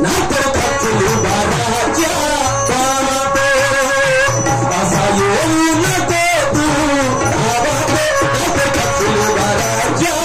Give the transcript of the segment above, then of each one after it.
नाहीतर खचली बाराच्या कामात असा येऊ नको तू गावात नाहीतर खचली बाराच्या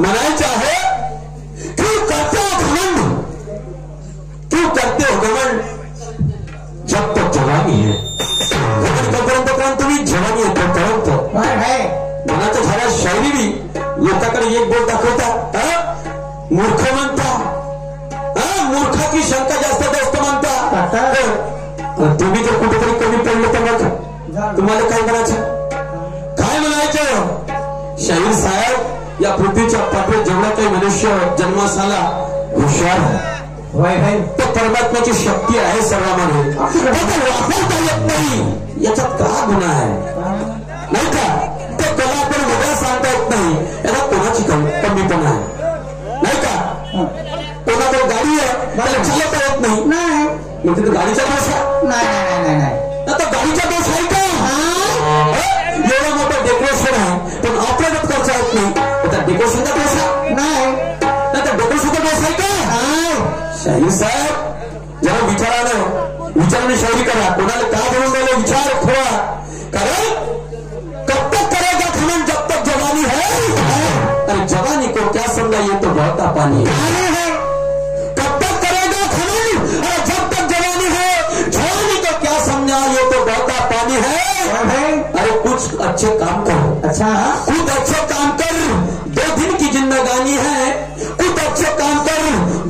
म्हणायचे आहे क्यों करते हो घमंड, क्यों करते हो घमंड जब तक जवानी है. घमंड तोपर्यंत कारण तुम्ही जवानी आहे तोपर्यंत. मनाच्या झाल्या शायरी लोकांकडे एक बोट दाखवता मूर्ख म्हणता, मूर्खा की शंका जास्त जास्त म्हणता. तुम्ही जर कुठेतरी कमी पडलं तर मग तुम्हाला काय म्हणायचं, काय म्हणायचं. शाहीर साहेब या पृथ्वीच्या पाठीवर जेवढा काही मनुष्य जन्मास आला हुशार आहे, तो परमात्म्याची शक्ती आहे सर्वांमध्ये. वापरता येत नाही याच्यात का गुन्हा आहे नाही का. ते कला आपण वेगळा सांगता येत नाही याला कोणाची कमीपणा आहे नाही का. कोणाकडे गाडी आहे मला चालवता येत नाही मग तिथे गाडीचा दोष आहे. आता गाडीचा दोष आहे का. एवढा मोठं डेकोरेशन आहे पण ऑपरेट करता येत नाही, आता डेकोरेशनचा दोष नाही, आता डेकोरेशनचा दोष आहे का. शाहीर साहेब जरा विचाराने शायरी करा. कोणाला काय म्हणून राहिले विचार थोडा. कारण कब तक करेगा घमंड जब तक जवानी है, अरे जवानी को क्या समझा ये तो बहता पानी है. कब तक करेगा घमंड अरे जब तक जवानी है, जवानी को क्या समझा ये तो बहता पानी है. अरे कुछ अच्छे काम करो. अच्छा कुछ अच्छे काम कर, 2 दिन की जिंदगानी है. कुछ अच्छे काम कर,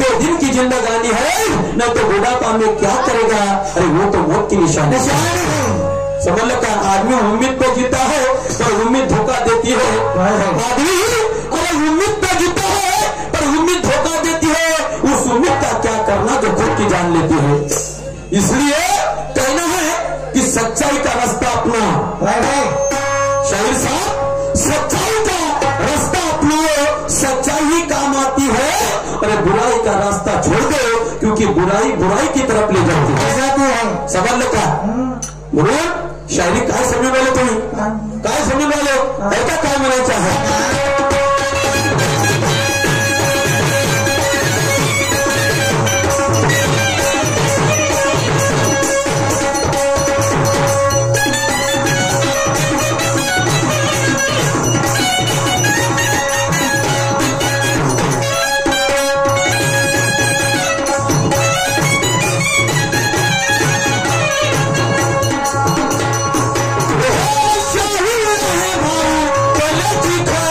2 दिन की जिंदगानी है, नहीं तो बुढ़ापा में क्या करेगा. अरे वो तो मौत की निशानी समझ लो का. आदमी उम्मीद पे जीता है पर उम्मीद धोखा देती है. आदमी अरे उम्मीद पे जीता है पर उम्मीद धोखा देती है. उस उम्मीद का क्या करना जो खुद की जान लेती है. इसलिए कहना है कि सच्चाई का रास्ता अपना. शाहीर साहब सच्चाई का रास्ता अपनाओ, सच्चाई ही काम आती है. अरे बुराई का रास्ता छोड़ दो क्योंकि बुराई बुराई की तरफ ले जाती है. समझ लो का. म्हणून शायरी काय समजून राहिले तुम्ही, काय समजून राहिले ऐका काय म्हणायचं आहे. शाहीर है भाऊ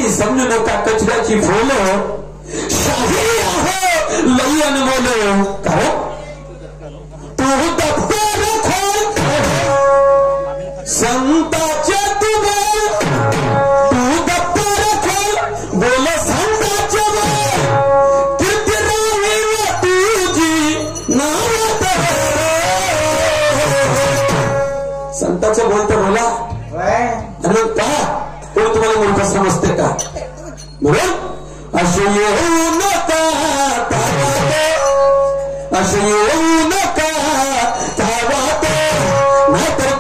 कोणी समजू नका कचऱ्याची फोल शाही आहे लई अनमोल कारण तू दप्तर खोल संताचे तू दप्तर खोल बोल संताचे कीर्ती राहील तुझी नावात संताचं बोलतं बोला आणि मग पहा कोण तुम्हाला मूर्ख समजते का म्हणून असे येऊ नका असे येऊ नका नाहीतर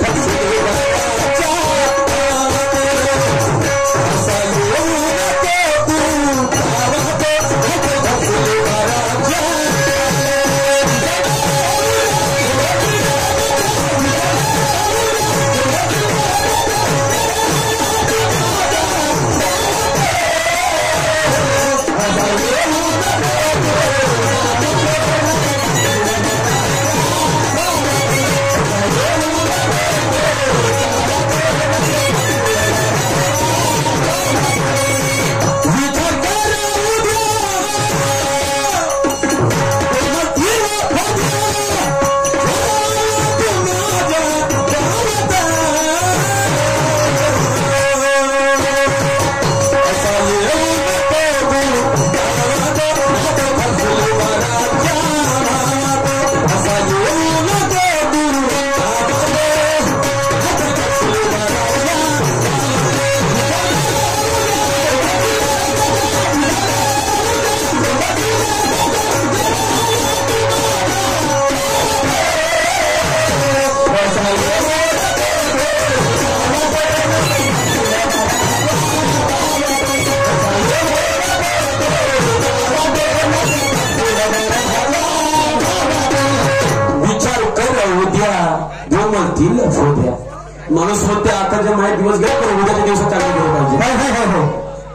माणूस म्हणते आताच्या माहीत दिवस गेला पण उद्याच्या दिवसात चांगले गेले पाहिजे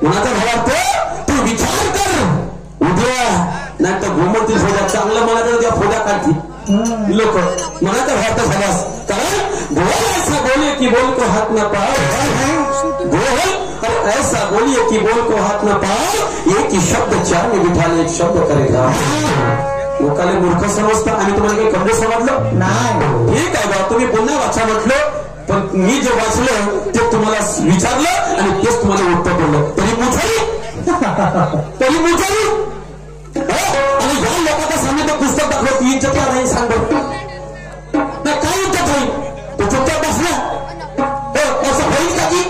कोणाचा भावार्थ तू विचार कर उद्या नाही तर घुमतील फोड्या चांगलं म्हणायचं त्या फोड्या काढतील लोक मनाचा भावार्थ झाल्यास कारण बोल ऐसा बोले की बोल को हाथ न पाओ बोल और ऐसा बोलिए कि बोल को हाथ न पाओ एक ही शब्द चार में बिठा ले एक शब्द करेगा लोकांना मूर्ख समजता आणि तुम्हाला काही कमी समजलं नाही ठीक आहे बा तुम्ही पुन्हा वाचा म्हटलं पण मी जे वाचलं ते तुम्हाला विचारलं आणि तेच तुम्हाला उत्तर बोललं तरी मुचारी आणि या लोकांना सांगितलं तर पुस्तक दाखवत ती चक्रा नाही सांग नाही काय उत्तर होईल तो चुपचाप बसला असं होईल का की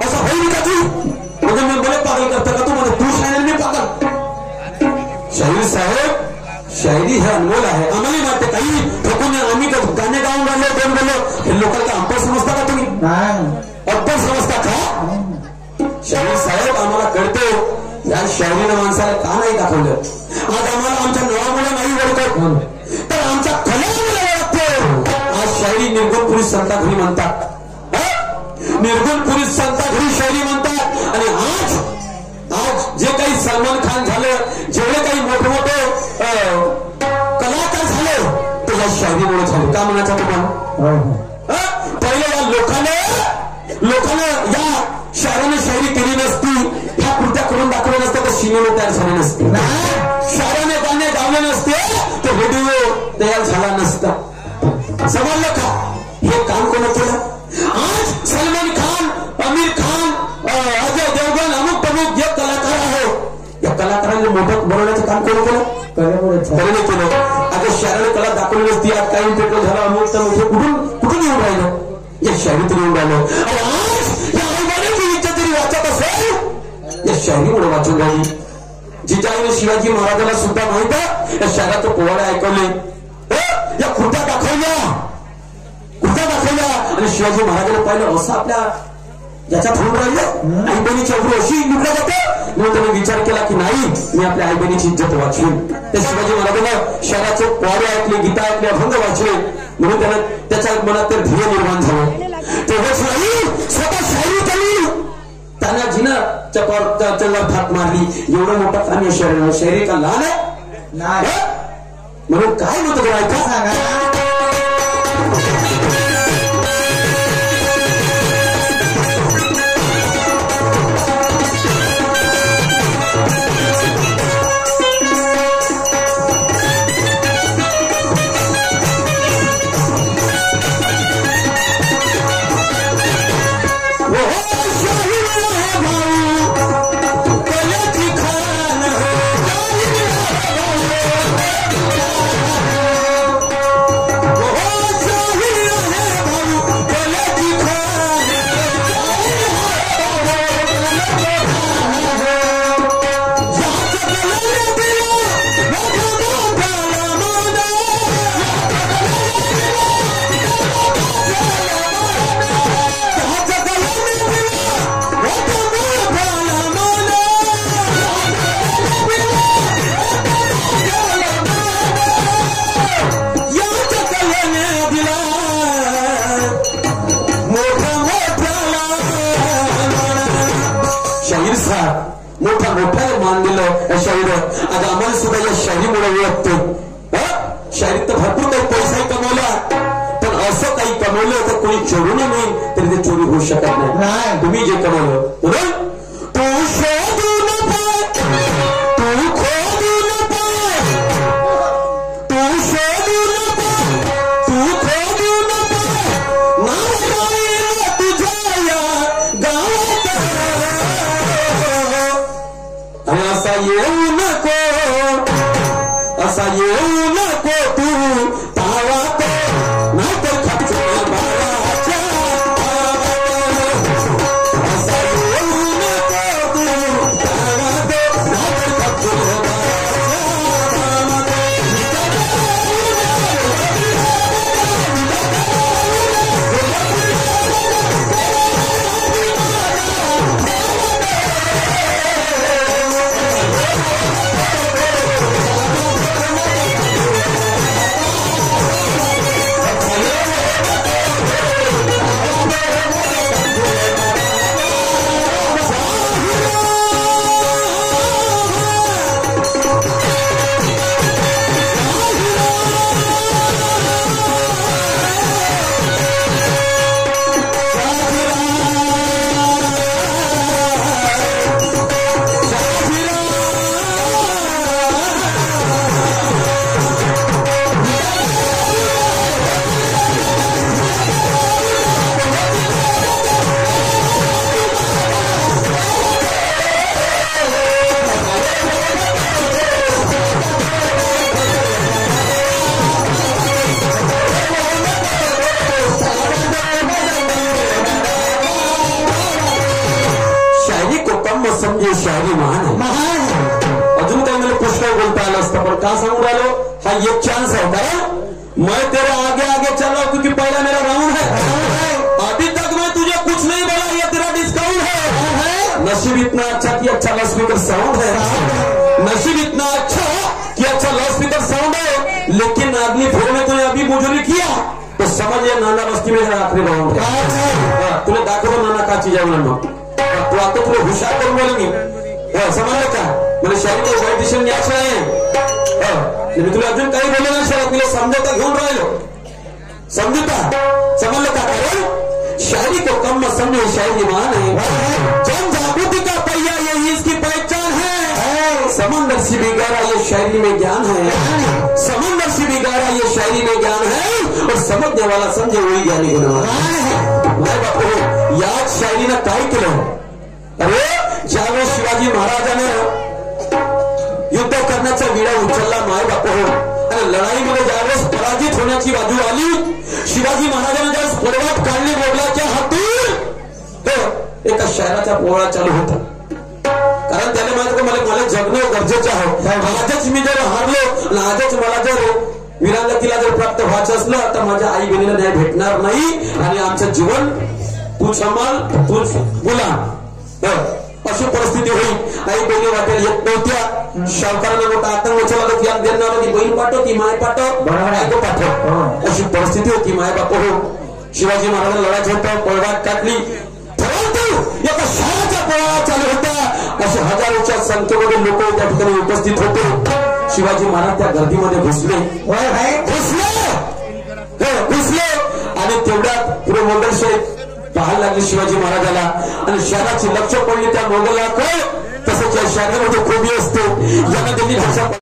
असं होईल का तू म्हणजे मी बोले पागल करता का तू म्हणजे तू शायर मी पागल शाहीर साहेब शायरी हे अनमोल आहे आम्हाला माहिती काही ठोकून आम्ही गाणे गाऊन राहिलो दोन गेलो हे लोकांना अंतर समजता का तुम्ही अंतर समजता का शाहीर साहेब आम्हाला कळतो या शायरीनं माणसाला का नाही दाखवलं आज आम्हाला आमच्या नावामुळे नाही ओळखत तर आमच्या कलेमुळे ओळखतो आज शायरी निर्गुण पुरुष संता घरी म्हणतात निर्गुण पुरुष संता घरी शायरी म्हणतात आणि आज जे काही सलमान खान झालं जेवढे काही मोठे मोठे कलाकार झाले ते या शायरीमुळे झाले का म्हणायचं तुम्हाला पहिले या लोकांना या शायराने शायरी केली नसती ह्या कृत्या करून दाखवल्या नसत्या तर सिनेमा तयार झाले नसते शायराने गाणे गावले नसते तर व्हिडिओ तयार झाला नसता समजलं का हे काम कोण केलं आज सलमान खान आमिर खान अजय देवगण अमुक प्रमुख जे कलाकार आहे या कलाकारांनी मोठं बनवण्याचं काम कोण केलं कलेने केलं आता शायराने कला दाखवली नसती आज काही पेट्रोल झाला अमुक तर कुठून येऊन राहिलं या शायरीतून येऊन राहिलं आणि आज या आईबाईची इच्छा तरी वाचत असेल या शायरीमुळे वाचून राहिली जिजाईने शिवाजी महाराजांना सुद्धा माहित आहे या शायराचं पोवाडे ऐकवले या कृत्या दाखवल्या आणि शिवाजी महाराजांना पाहिलं असं आपल्या याच्यात होऊन राहिलं आई बहिणीची अवघड अशी निवडलं जातं म्हणून त्याने विचार केला की नाही मी आपल्या आई बहिणीची इज्जत वाचली त्या शिवाजी महाराजांना शहराचे पोवाडे ऐकले गीता ऐकले अभंग वाचले म्हणून त्यानं त्याच्या मनात तर ध्येय निर्माण झालं तेव्हाच नाही स्वतः शायरी केली तानाजीनं चपावर थाप मारली एवढं मोठं काम या शायरी का लहान आहे म्हणून काय म्हणतो जरा ऐका सांगा शाहीर साहेब मोठा मान दिलं या शाहीर. आज आम्हाला सुद्धा या शाहीमुळे ओळखतो. शाहीर तर भरपूर काही पैसाही कमवला, पण असं काही कमवलं तर कोणी चोरू नाही तरी ते चोरी होऊ शकत नाही. तुम्ही जे कमवलं बरोबर तू शोधून पाय, तू खोदून पाय, तू शोधून पाय, तू खोदून पाय, नाव राहील तुझ्या या गावात. आणि असा येऊ नको, असा येऊ नको तू तावात, नाहीतर खपच्या बाळाच्या असा येऊ नको तू तावात, नाहीतर खपच्या समजे शायरी महान आहे. अजून काही मला पुष्कळ बोलता आलं असतं, पण का सांगू राहिलो, हा एक चांस है. कारण मैं तेरे आगे आगे चल रहा हूं क्योंकि पहला मेरा राउंड है. अभी तक मैं तुझे कुछ नहीं बोला, ये तेरा डिस्काउंट है. नसीब इतना अच्छा कि अच्छा लाउड स्पीकर साउंड है, नसीब इतना अच्छा कि अच्छा लाउड स्पीकर साउंड है. लेकिन अगली फिर में तूने अभी मुझे किया तो समझ ये नाना बस्ती में आखिरी राउंड है. तुला दाखवलं नाना का चीज आहे. तू आता तुला हुशार करून बोल मी समजलं का. मला शाळेत वाईट दिशेने न्यायचं आहे. मी तुला अजून काही बोललं नाही शाळेत, तुला समजवता घेऊन राहिलो. समजता समजलं का. कारण शायरी को कम मत समझो, शायरी महान है. जन जागृति का पहिया यही इसकी पहचान है. समंदर से भी गहरा ये शायरी में ज्ञान है, समंदर से भी गहरा ये शायरी में ज्ञान है. और समझने वाला समझे वही ज्ञानी गुणवान. बापू याच शायरीनं काय केलं. अरे ज्यावेळेस शिवाजी महाराजानं युद्ध करण्याचा विडा उचलला माय बाप हो, आणि लढाईमध्ये ज्यावेळेस पराजित होण्याची बाजू आली, शिवाजी महाराजांना ज्यावेळेस पडवाट काढली मोगलाच्या हातून, एका शहराचा पोळा चालू होता. कारण त्याने माहिती मला जगणं गरजेचं आहे. आजच मी जर हारलो, आजच मला जर विरांगतीला जर प्राप्त व्हायचं असलं तर माझ्या आई बहिणीला न्याय भेटणार नाही, आणि आमचं जीवन तू सांभाळ, तूच गुलाम. अशी परिस्थिती होईल. आई बहिणी वाटेल येत नव्हत्या. शावकारांना मोठा आतंक उचलला तर याद देणार होती, बहीण पाठव की माय पाठव, बायको पाठव. अशी परिस्थिती होती. माय बाप हो, शिवाजी महाराजांना लढायचं होतं, पळवाट काढली. परंतु एका शहराचा पोळा चालू होता. असे हजारोच्या संख्येमध्ये लोक त्या ठिकाणी उपस्थित होते. शिवाजी महाराज त्या गर्दीमध्ये घुसले आणि तेवढ्यात पुढे मोगलशाही पाहायला लागली शिवाजी महाराजाला, आणि शहराची लक्ष पडली त्या मोगलाकडे. तसंच या शहरामध्ये खोबी असते, यांना त्यांनी भाषा